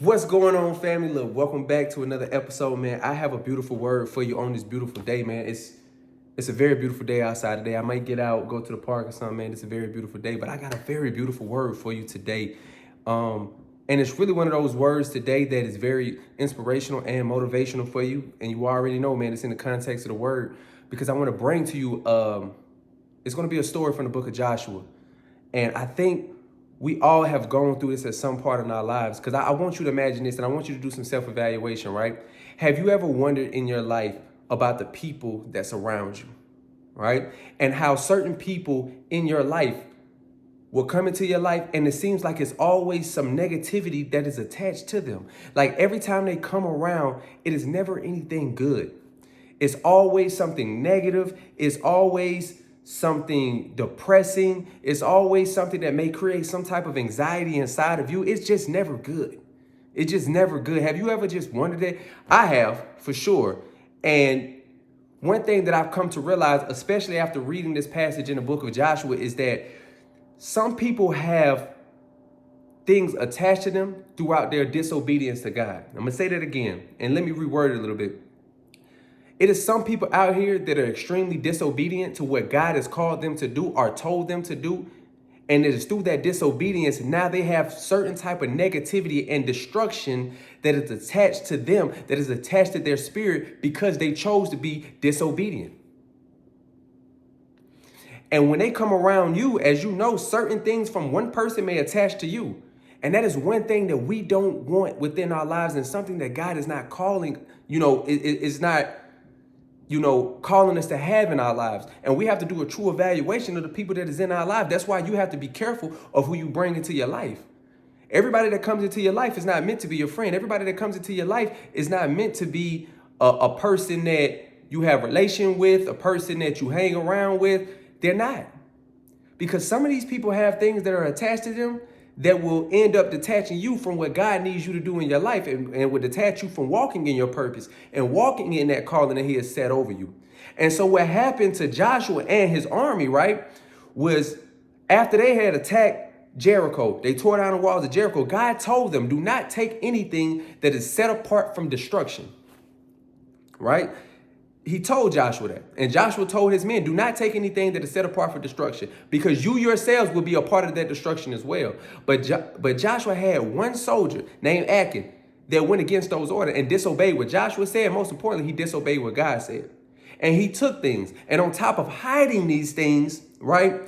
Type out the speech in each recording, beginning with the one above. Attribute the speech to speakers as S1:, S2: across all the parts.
S1: What's going on, family? Look, welcome back to another episode, man. I have a beautiful word for you on this beautiful day, man. It's a very beautiful day outside today. I might get out, go to the park or something, man. It's a very beautiful day, but I got a very beautiful word for you today. And it's really one of those words today that is very inspirational and motivational for you. And you already know, man, it's in the context of the word because I want to bring to you, it's going to be a story from the book of Joshua. And I think we all have gone through this at some part in our lives because I want you to imagine this and I want you to do some self-evaluation, right? Have you ever wondered in your life about the people that surround you, right? And how certain people in your life will come into your life and it seems like it's always some negativity that is attached to them. Like every time they come around, it is never anything good. It's always something negative. It's always something depressing. It's always something that may create some type of anxiety inside of you. It's just never good. It's just never good. Have you ever just wondered that? I have, for sure. And one thing that I've come to realize, especially after reading this passage in the book of Joshua, is that some people have things attached to them throughout their disobedience to God. I'm going to say that again, and let me reword it a little bit. It is some people out here that are extremely disobedient to what God has called them to do or told them to do. And it is through that disobedience, now they have certain type of negativity and destruction that is attached to them, that is attached to their spirit because they chose to be disobedient. And when they come around you, as you know, certain things from one person may attach to you. And that is one thing that we don't want within our lives and something that God is not calling, is not calling us to have in our lives. And we have to do a true evaluation of the people that is in our life. That's why you have to be careful of who you bring into your life. Everybody that comes into your life is not meant to be your friend. Everybody that comes into your life is not meant to be a person that you have relation with, a person that you hang around with. They're not. Because some of these people have things that are attached to them that will end up detaching you from what God needs you to do in your life and will detach you from walking in your purpose and walking in that calling that he has set over you. And so what happened to Joshua and his army, right, was after they had attacked Jericho, they tore down the walls of Jericho, God told them, do not take anything that is set apart from destruction, right? He told Joshua that. And Joshua told his men, do not take anything that is set apart for destruction because you yourselves will be a part of that destruction as well. But Joshua had one soldier named Achan that went against those orders and disobeyed what Joshua said. Most importantly, he disobeyed what God said. And he took things. And on top of hiding these things, right?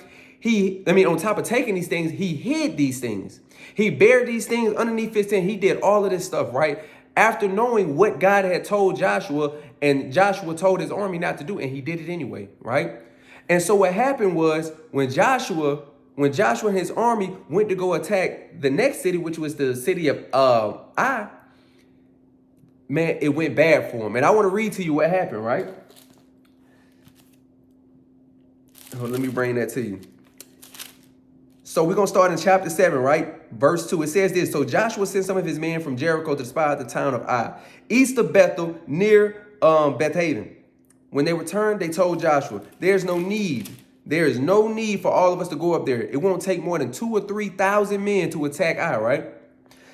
S1: On top of taking these things, he hid these things. He buried these things underneath his tent. He did all of this stuff, right? After knowing what God had told Joshua, and Joshua told his army not to do, and he did it anyway, right? And so what happened was when Joshua and his army went to go attack the next city, which was the city of Ai, man, it went bad for him. And I want to read to you what happened, right? Let me bring that to you. So we're going to start in chapter 7, right? Verse 2. It says this. So Joshua sent some of his men from Jericho to spy out the town of Ai, east of Bethel, near Bethaven. When they returned, they told Joshua, there is no need for all of us to go up there. It won't take more than 2,000 or 3,000 men to attack Ai, right?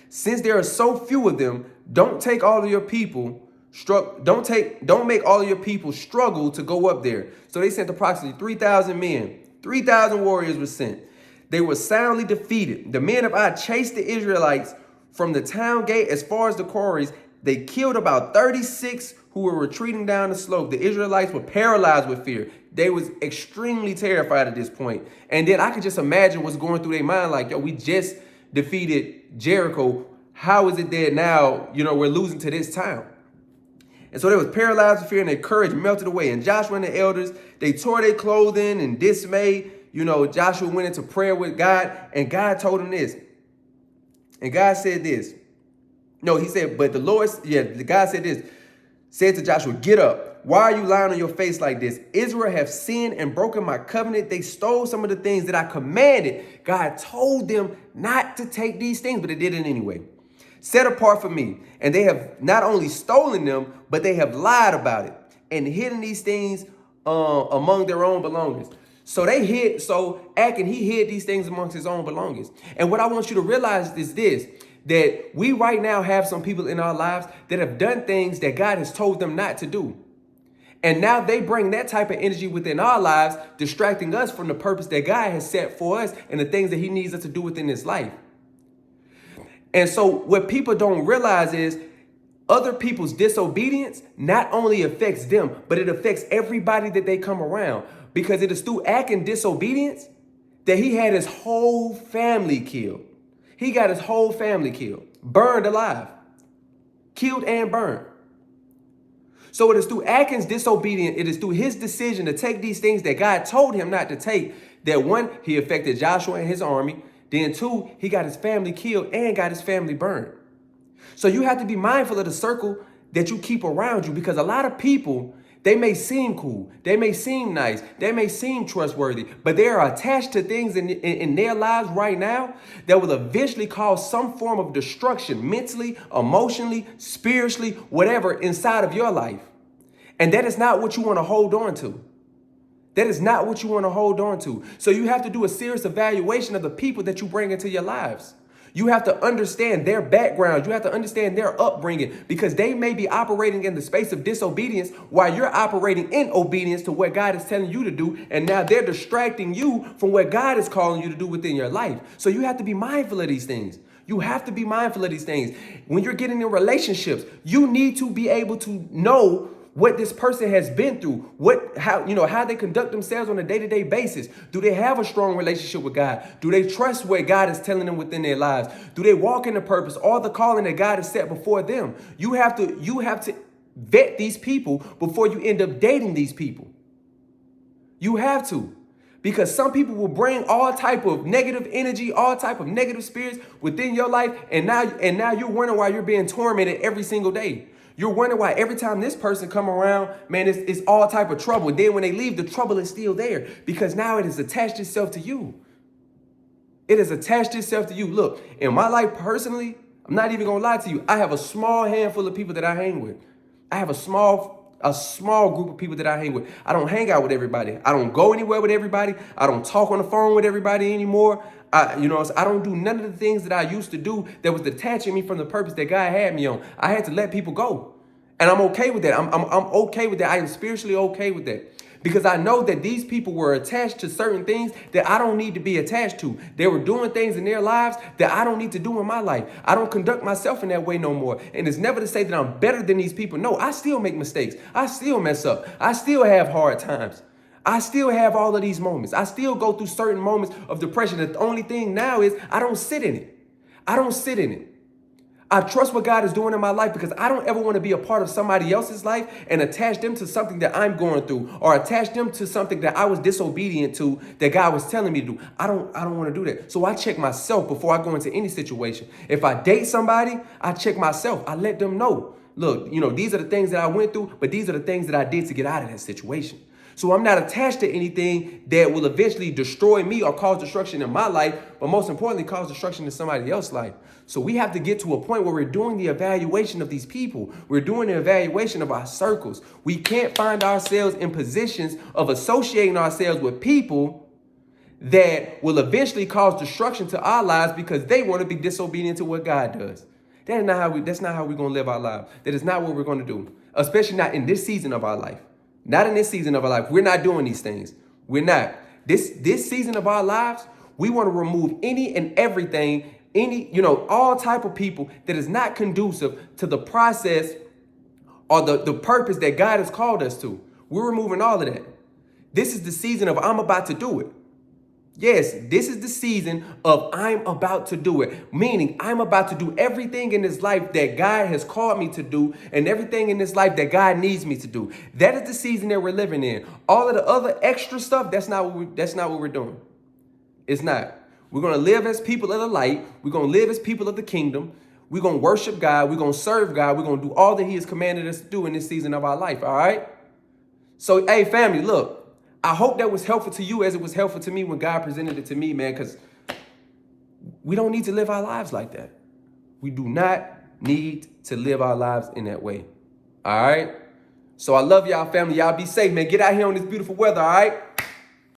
S1: Since there are so few of them, don't make all of your people struggle to go up there. So they sent approximately 3,000 men. 3,000 warriors were sent. They were soundly defeated. The men of Ai chased the Israelites from the town gate as far as the quarries. They killed about 36 who were retreating down the slope. The Israelites were paralyzed with fear. They was extremely terrified at this point. And then I could just imagine what's going through their mind. Like, yo, we just defeated Jericho. How is it that now, we're losing to this town? And so they was paralyzed with fear and their courage melted away. And Joshua and the elders, they tore their clothing in dismay. Joshua went into prayer with God and God told him this. And God said this. No, he said, but God said this, said to Joshua, get up. Why are you lying on your face like this? Israel have sinned and broken my covenant. They stole some of the things that I commanded. God told them not to take these things, but they did it anyway. Set apart for me. And they have not only stolen them, but they have lied about it and hidden these things among their own belongings. So Achan, he hid these things amongst his own belongings. And what I want you to realize is this, that we right now have some people in our lives that have done things that God has told them not to do. And now they bring that type of energy within our lives, distracting us from the purpose that God has set for us and the things that he needs us to do within this life. And so what people don't realize is other people's disobedience not only affects them, but it affects everybody that they come around. Because it is through acting disobedience that he had his whole family killed. He got his whole family killed, burned alive, killed and burned. So it is through Achan's disobedience, it is through his decision to take these things that God told him not to take, that one, he affected Joshua and his army. Then two, he got his family killed and got his family burned. So you have to be mindful of the circle that you keep around you, because a lot of people, they may seem cool, they may seem nice, they may seem trustworthy, but they are attached to things in their lives right now that will eventually cause some form of destruction, mentally, emotionally, spiritually, whatever, inside of your life. And that is not what you want to hold on to. That is not what you want to hold on to. So you have to do a serious evaluation of the people that you bring into your lives. You have to understand their background. You have to understand their upbringing, because they may be operating in the space of disobedience while you're operating in obedience to what God is telling you to do. And now they're distracting you from what God is calling you to do within your life. So you have to be mindful of these things. You have to be mindful of these things. When you're getting in relationships, you need to be able to know what this person has been through, how they conduct themselves on a day-to-day basis. Do they have a strong relationship with God? Do they trust what God is telling them within their lives? Do they walk in the purpose or the calling that God has set before them? You have to vet these people before you end up dating these people. You have to. Because some people will bring all type of negative energy, all type of negative spirits within your life, and now you're wondering why you're being tormented every single day. You're wondering why every time this person come around, man, it's all type of trouble. And then when they leave, the trouble is still there, because now it has attached itself to you. It has attached itself to you. Look, in my life personally, I'm not even gonna lie to you, I have a small handful of people that I hang with. I have a small group of people that I hang with. I don't hang out with everybody. I don't go anywhere with everybody. I don't talk on the phone with everybody anymore. I don't do none of the things that I used to do that was detaching me from the purpose that God had me on. I had to let people go. And I'm okay with that. I'm okay with that. I am spiritually okay with that. Because I know that these people were attached to certain things that I don't need to be attached to. They were doing things in their lives that I don't need to do in my life. I don't conduct myself in that way no more. And it's never to say that I'm better than these people. No, I still make mistakes. I still mess up. I still have hard times. I still have all of these moments. I still go through certain moments of depression. The only thing now is I don't sit in it. I don't sit in it. I trust what God is doing in my life, because I don't ever want to be a part of somebody else's life and attach them to something that I'm going through, or attach them to something that I was disobedient to that God was telling me to do. I don't want to do that. So I check myself before I go into any situation. If I date somebody, I check myself. I let them know, look, these are the things that I went through, but these are the things that I did to get out of that situation. So I'm not attached to anything that will eventually destroy me or cause destruction in my life, but most importantly, cause destruction in somebody else's life. So we have to get to a point where we're doing the evaluation of these people. We're doing the evaluation of our circles. We can't find ourselves in positions of associating ourselves with people that will eventually cause destruction to our lives because they want to be disobedient to what God does. That's not how we're going to live our lives. That is not what we're going to do, especially not in this season of our life. Not in this season of our life. We're not doing these things. We're not. This season of our lives, we want to remove any and everything, all type of people that is not conducive to the process or the purpose that God has called us to. We're removing all of that. This is the season of I'm about to do it. Yes, this is the season of I'm about to do it, meaning I'm about to do everything in this life that God has called me to do and everything in this life that God needs me to do. That is the season that we're living in. All of the other extra stuff, that's not what we're doing. It's not. We're going to live as people of the light. We're going to live as people of the kingdom. We're going to worship God. We're going to serve God. We're going to do all that he has commanded us to do in this season of our life. All right. So, hey, family, look. I hope that was helpful to you as it was helpful to me when God presented it to me, man, because we don't need to live our lives like that. We do not need to live our lives in that way. All right. So I love y'all, family. Y'all be safe, man. Get out here on this beautiful weather. All right.